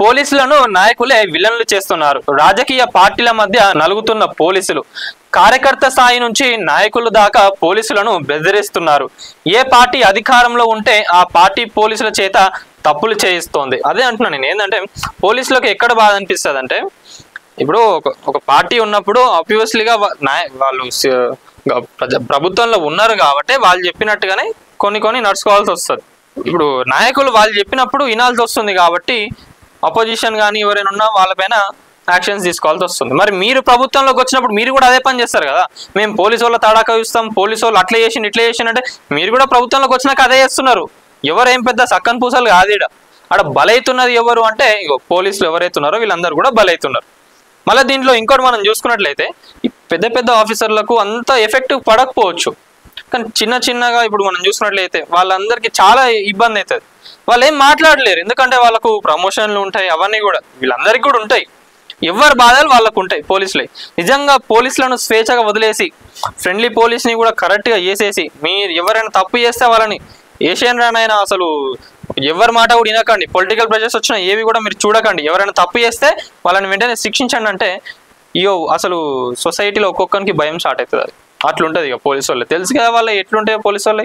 పోలీసులను నాయకులే విలన్లు చేస్తున్నారు. రాజకీయ పార్టీల మధ్య నలుగుతున్న పోలీసులు కార్యకర్త స్థాయి నుంచి నాయకులు దాకా పోలీసులను బెదిరిస్తున్నారు. ఏ పార్టీ అధికారంలో ఉంటే ఆ పార్టీ పోలీసుల చేత తప్పులు చేయిస్తోంది. అదే అంటున్నాను నేను. ఏంటంటే పోలీసులకు ఎక్కడ బాధ అనిపిస్తుంది అంటే, ఇప్పుడు ఒక పార్టీ ఉన్నప్పుడు ఆబ్వియస్లీగా వాళ్ళు ప్రభుత్వంలో ఉన్నారు కాబట్టి వాళ్ళు చెప్పినట్టుగానే కొన్ని నడుచుకోవాల్సి వస్తుంది. ఇప్పుడు నాయకులు వాళ్ళు చెప్పినప్పుడు వినాల్సి వస్తుంది కాబట్టి అపోజిషన్ కానీ ఎవరైనా ఉన్నా వాళ్ళపైన యాక్షన్స్ తీసుకోవాల్సి వస్తుంది. మరి మీరు ప్రభుత్వంలోకి వచ్చినప్పుడు మీరు కూడా అదే పని చేస్తారు కదా. మేము పోలీసు వాళ్ళ తడాకా చూస్తాం, పోలీసు వాళ్ళు అట్లా చేసి ఇట్లా చేసి అంటే మీరు కూడా ప్రభుత్వంలోకి వచ్చినాక అదే చేస్తున్నారు. ఎవరేం పెద్ద సక్కన్ పూసలు కాదు. ఆడ బలైతున్నది ఎవరు అంటే పోలీసులు ఎవరైతున్నారో వీళ్ళందరూ కూడా బలైతున్నారు. మళ్ళీ దీంట్లో ఇంకోటి మనం చూసుకున్నట్లయితే ఈ పెద్ద ఆఫీసర్లకు అంత ఎఫెక్టివ్ పడకపోవచ్చు, కానీ చిన్నగా ఇప్పుడు మనం చూసుకున్నట్లయితే వాళ్ళందరికీ చాలా ఇబ్బంది అవుతుంది. వాళ్ళు ఏం మాట్లాడలేరు, ఎందుకంటే వాళ్ళకు ప్రమోషన్లు ఉంటాయి, అవన్నీ కూడా వీళ్ళందరికీ కూడా ఉంటాయి. ఎవరి బాధలు వాళ్ళకు ఉంటాయి. పోలీసులే నిజంగా పోలీసులను స్వేచ్ఛగా వదిలేసి ఫ్రెండ్లీ పోలీస్ని కూడా కరెక్ట్గా వేసేసి మీరు ఎవరైనా తప్పు చేస్తే వాళ్ళని ఏషియన్రానైనా అసలు ఎవరి మాట కూడా వినకండి. పొలిటికల్ ప్రెషర్స్ వచ్చినా ఏవి కూడా మీరు చూడకండి. ఎవరైనా తప్పు చేస్తే వాళ్ళని వెంటనే శిక్షించండి అంటే అసలు సొసైటీలో ఒక్కొక్కరికి భయం స్టార్ట్ అవుతుంది. అది అట్లుంటుంది. ఇక పోలీసు వాళ్ళు తెలుసు కదా వాళ్ళు ఎట్లుంటాయో. పోలీసు వాళ్ళే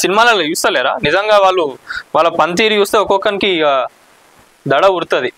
సినిమాలలో చూస్తలేరా నిజంగా వాళ్ళ పనితీరు చూస్తే ఒక్కొక్కరికి ఇక దడ ఉరుతుంది.